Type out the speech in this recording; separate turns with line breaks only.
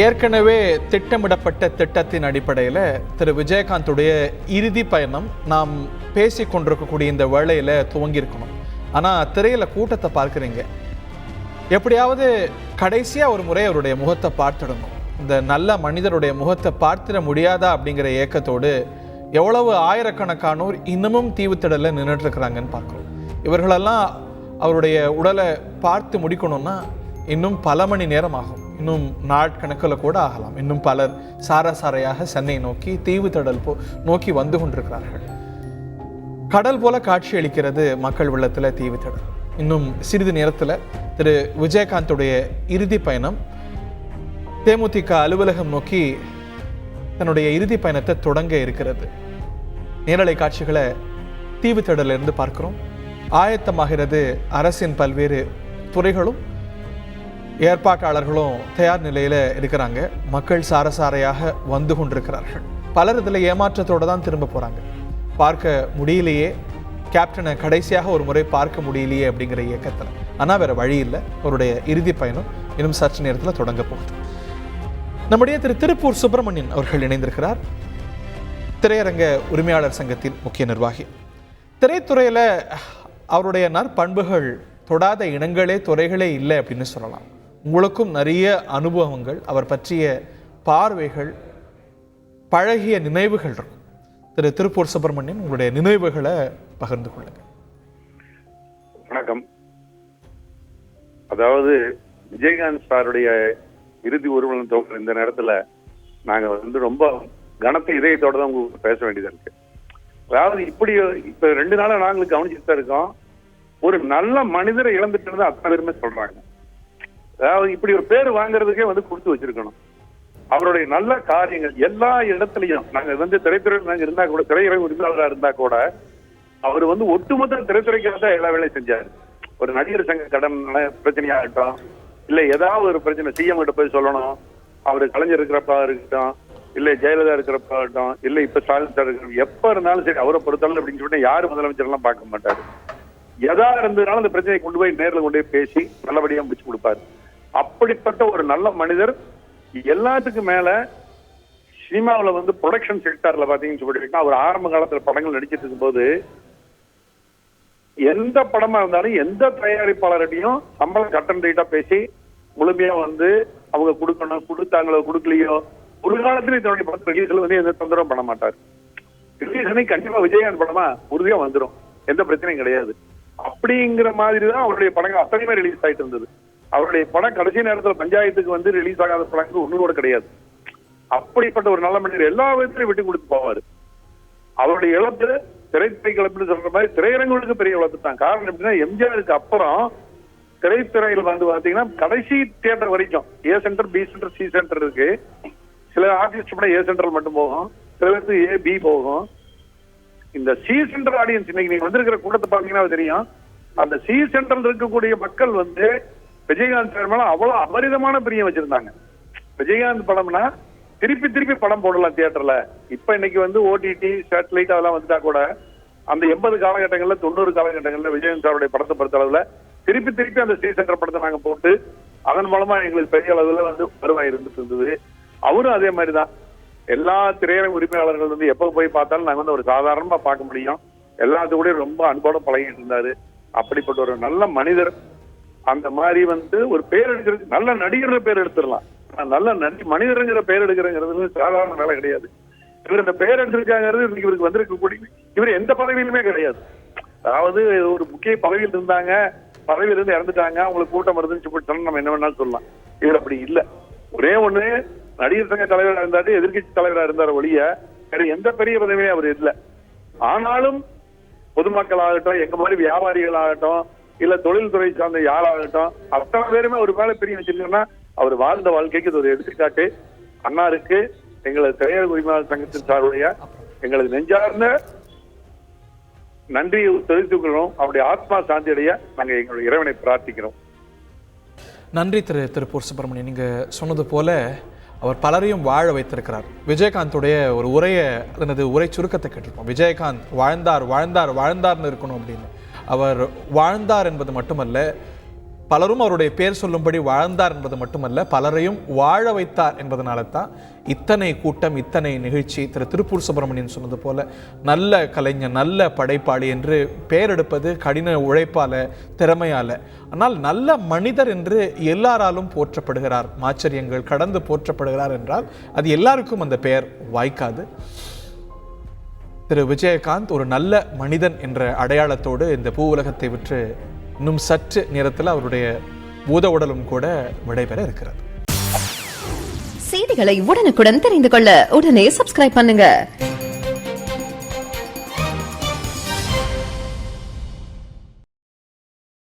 ஏற்கனவே திட்டமிடப்பட்ட திட்டத்தின் அடிப்படையில் திரு விஜயகாந்துடைய இறுதி பயணம் நாம் பேசி கொண்டிருக்கக்கூடிய இந்த வேளையில் துவங்கியிருக்கணும். ஆனால் திரையில் கூட்டத்தை பார்க்குறீங்க. எப்படியாவது கடைசியாக ஒரு முறை அவருடைய முகத்தை பார்த்துடணும், இந்த நல்ல மனிதருடைய முகத்தை பார்த்திட முடியாதா அப்படிங்கிற ஏக்கத்தோடு எவ்வளவு ஆயிரக்கணக்கானோர் இன்னமும் தீவுத்திடலில் நின்றுட்டுருக்குறாங்கன்னு பார்க்குறோம். இவர்களெல்லாம் அவருடைய உடலை பார்த்து முடிக்கணும்னா இன்னும் பல மணி நேரம் ஆகும், இன்னும் நாட்கணக்கில் கூட ஆகலாம். இன்னும் பலர் சாரையாக சென்னை நோக்கி தீவுத்திடல் நோக்கி வந்து கொண்டிருக்கிறார்கள். கடல் போல காட்சி அளிக்கிறது மக்கள் வெள்ளத்தில் தீவுத்திடல். இன்னும் சிறிது நேரத்தில் திரு விஜயகாந்துடைய இறுதி பயணம் தேமுதிக அலுவலகம் நோக்கி தன்னுடைய இறுதி பயணத்தை தொடங்க இருக்கிறது. நேரலை காட்சிகளை தீவுத்திடலிருந்து பார்க்கிறோம். ஆயத்தமாகிறது அரசின் பல்வேறு துறைகளும் ஏற்பாட்டாளர்களும் தயார் நிலையில் இருக்கிறாங்க. மக்கள் சாரையாக வந்து கொண்டிருக்கிறார்கள். பலர் இதில் ஏமாற்றத்தோடு தான் திரும்ப போகிறாங்க. பார்க்க முடியலையே, கேப்டனை கடைசியாக ஒரு முறை பார்க்க முடியலையே அப்படிங்கிற இயக்கத்தில். ஆனால் வேறு வழி இல்லை, அவருடைய இறுதி பயணம் இன்னும் சற்று நேரத்தில் தொடங்க போகுது. நம்முடைய திருப்பூர் சுப்பிரமணியன் அவர்கள் இணைந்திருக்கிறார். திரையரங்க உரிமையாளர் சங்கத்தின் முக்கிய நிர்வாகி. திரைத்துறையில் அவருடைய நற்பண்புகள் தொடாத இனங்களே துறைகளே இல்லை அப்படின்னு சொல்லலாம். உங்களுக்கும் நிறைய அனுபவங்கள், அவர் பற்றிய பார்வைகள், பழகிய நினைவுகள் இருக்கும். திருப்பூர் சுப்பிரமணியன், உங்களுடைய நினைவுகளை பகிர்ந்து கொள்ளுங்க.
வணக்கம். அதாவது விஜயகாந்த் சாருடைய இறுதி ஊர்வலம் துவக்கிற இந்த நேரத்துல நாங்க ரொம்ப கனத்த இதயத்தோட தான் உங்களுக்கு பேச வேண்டியதா இருக்கு. அதாவது இப்ப 2 நாளா நாங்களுக்கு கவனிச்சுட்டு தான் இருக்கோம். ஒரு நல்ல மனிதரை இழந்துட்டு அத்தனை பேருமே சொல்றாங்க. அதாவது இப்படி ஒரு பேர் வாங்குறதுக்கே கொடுத்து வச்சிருக்கணும். அவருடைய நல்ல காரியங்கள் எல்லா இடத்துலயும் நாங்க திரைத்துறையில் நாங்க இருந்தா கூட, திரையுறவு உரிமையாளராக இருந்தா கூட, அவர் ஒட்டுமொத்த திரைத்துறைக்காக தான் எல்லா வேலையும் செஞ்சாரு. ஒரு நடிகர் சங்க கடன் பிரச்சனையாகட்டும், இல்ல ஏதாவது ஒரு பிரச்சனை சிஎம் கிட்ட போய் சொல்லணும், அவரு கலைஞர் இருக்கிறப்பா இருக்கட்டும், இல்ல ஜெயலலிதா இருக்கிறப்பா இருக்கட்டும், இல்ல இப்ப ஸ்டாலின் சார் இருக்கட்டும், எப்ப இருந்தாலும் சரி அவரை பொறுத்தளவு அப்படின்னு சொல்லிட்டு யாரு முதலமைச்சர் எல்லாம் பார்க்க மாட்டாரு. எதா இருந்ததுனாலும் அந்த பிரச்சனையை கொண்டு போய் நேரில் கொண்டு போய் பேசி நல்லபடியா முடிச்சு கொடுப்பாரு. அப்படிப்பட்ட ஒரு நல்ல மனிதர். எல்லாத்துக்கும் மேல சினிமாவில் ப்ரொடக்ஷன் செக்டார்ல பாத்தீங்கன்னு சொல்லிட்டு அவர் ஆரம்ப காலத்துல படங்கள் நடிச்சிட்டு இருக்கும் போது எந்த படமா இருந்தாலும் எந்த தயாரிப்பாளர்கிட்டையும் சம்பளம் கட்டன் ரேட்டா பேசி முழுமையா அவங்க கொடுக்கணும், கொடுத்தாங்களோ கொடுக்கலையோ ஒரு காலத்துல இதனுடைய படத்தை ரிலீஸ்ல எந்த தொந்தரவும் பண்ண மாட்டார். ரிலீஸ் கண்டிப்பா விஜயகாந்த் படமா உறுதியா வந்துடும், எந்த பிரச்சனையும் கிடையாது. அப்படிங்கிற மாதிரி தான் அவருடைய படங்கள் அத்தனையுமே ரிலீஸ் ஆயிட்டு இருந்தது. அவருடைய படம் கடைசி நேரத்தில் பஞ்சாயத்துக்கு ரிலீஸ் ஆகாத படங்கள் ஒண்ணு கூட கிடையாது. அப்படிப்பட்ட ஒரு நல்ல மனிதர் எல்லா விதத்திலையும் விட்டு கொடுத்து போவாரு. அவருடைய இழப்பு திரைத்துறை இழப்புன்னு சொல்ற மாதிரி திரையரங்குகளுக்கு பெரிய இழப்பு தான். காரணம் எப்படின்னா, எம்ஜிஆருக்கு அப்புறம் திரைத்துறையில் பாத்தீங்கன்னா கடைசி தியேட்டர் வரைக்கும் A centre, B centre, C centre இருக்கு. சில ஆர்டிஸ்ட் கூட ஏ சென்டர் மட்டும் போகும், சில பேருக்கு ஏ பி போகும். இந்த சி சென்டர் ஆடியன்ஸ் இன்னைக்கு நீங்க வந்திருக்கிற கூட்டத்தை பாத்தீங்கன்னா தெரியும். அந்த சி சென்டர்ல இருக்கக்கூடிய மக்கள் விஜயகாந்த் சார் மேல அவ்வளவு அபரிதமான பிரியம் வச்சிருந்தாங்க. விஜயகாந்த் படம்னா திருப்பி திருப்பி படம் போடலாம் தியேட்டர்ல. இப்ப இன்னைக்கு ஓடிடி சேட்டலைட் அதெல்லாம் வந்துட்டா கூட அந்த 80 காலகட்டங்கள்ல 90 காலகட்டங்கள்ல விஜயகாந்த் சாருடைய படத்தை பொறுத்த அளவுல திருப்பி திருப்பி அந்த சி சென்டர் படத்தை நாங்க போட்டு அதன் மூலமா எங்களுக்கு பெரிய அளவுல வருவாய் இருந்துட்டு இருந்தது. அவரும் அதே மாதிரிதான். எல்லா திரையரங்க உரிமையாளர்கள் எப்ப போய் பார்த்தாலும் நாங்க ஒரு சாதாரணமா பார்க்க முடியும். எல்லாத்து கூட ரொம்ப அன்போட பழகிட்டு இருந்தாரு. அப்படிப்பட்ட ஒரு நல்ல மனிதர். அந்த மாதிரி ஒரு பேர் எடுக்கிறது, நல்ல நடிகர் பேர் எடுத்துடலாம், நல்ல மனிதருங்கிற பேர் எடுக்கிறங்கிறது சாதாரண வேலை கிடையாது. இவர் இந்த பேர் எடுத்திருக்காங்கிறது இன்னைக்கு இவருக்கு வந்திருக்கக்கூடிய, இவர் எந்த பதவியிலுமே கிடையாது. அதாவது ஒரு முக்கிய பதவியில் இருந்தாங்க, பதவியில இருந்து இறந்துட்டாங்க, அவங்களுக்கு கூட்டம் வருதுன்னு சொல்லிட்டு நம்ம என்ன வேணாலும் சொல்லலாம். இவர் அப்படி இல்லை. ஒரே ஒண்ணு நடிகர் சங்க தலைவராக இருந்தாரு, எதிர்கட்சி தலைவராக இருந்தார் ஒழிய வேற எந்த பெரிய பதவியும் அவர் இல்லை. ஆனாலும் பொதுமக்கள் ஆகட்டும், எங்க மாதிரி வியாபாரிகள் ஆகட்டும், இல்ல தொழில்துறை சார்ந்த யாராகட்டும், அத்தனை பேருமே ஒரு மேல பிரியம் வச்சிருக்கோம்னா அவர் வாழ்ந்த வாழ்க்கைக்கு இது ஒரு எடுத்துக்காட்டு. அண்ணாருக்கு எங்களது திரையரங்க உரிமையாளர் சங்கத்தின் சார்புடைய எங்களது நெஞ்சார்ந்த நன்றியை தெரிவித்துக் கொள்கிறோம். அவருடைய ஆத்மா சாந்தி அடைய நாங்கள் எங்களுடைய இறைவனை பிரார்த்திக்கிறோம்.
நன்றி திருப்பூர் சுப்பிரமணியன். நீங்க சொன்னது போல அவர் பலரையும் வாழ வைத்திருக்கிறார். விஜயகாந்துடைய ஒரு உரை சுருக்கத்தை கேட்டிருப்போம். விஜயகாந்த் வாழ்ந்தார் வாழ்ந்தார் வாழ்ந்தார்னு இருக்கணும் அப்படின்னு. அவர் வாழ்ந்தார் என்பது மட்டுமல்ல, பலரும் அவருடைய பேர் சொல்லும்படி வாழ்ந்தார் என்பது மட்டுமல்ல, பலரையும் வாழ வைத்தார் என்பதனால தான் இத்தனை கூட்டம், இத்தனை நிகழ்ச்சி. திருப்பூர் சுப்பிரமணியன் சொன்னது போல நல்ல கலைஞர், நல்ல படைப்பாளி என்று பெயர் எடுப்பது கடின உழைப்பால, திறமையால. ஆனால் நல்ல மனிதர் என்று எல்லாராலும் போற்றப்படுகிறார், ஆச்சரியங்கள் கடந்து போற்றப்படுகிறார் என்றால் அது எல்லாருக்கும் அந்த பெயர் வாய்க்காது. திரு விஜயகாந்த் ஒரு நல்ல மனிதன் என்ற அடையாளத்தோடு இந்த பூ உலகத்தை விற்று இன்னும் சற்று நேரத்தில் அவருடைய பூத உடலும் கூட விடைபெற இருக்கிறது.
செய்திகளை உடனுக்குடன் தெரிந்து கொள்ள உடனே சப்ஸ்கிரைப் பண்ணுங்க.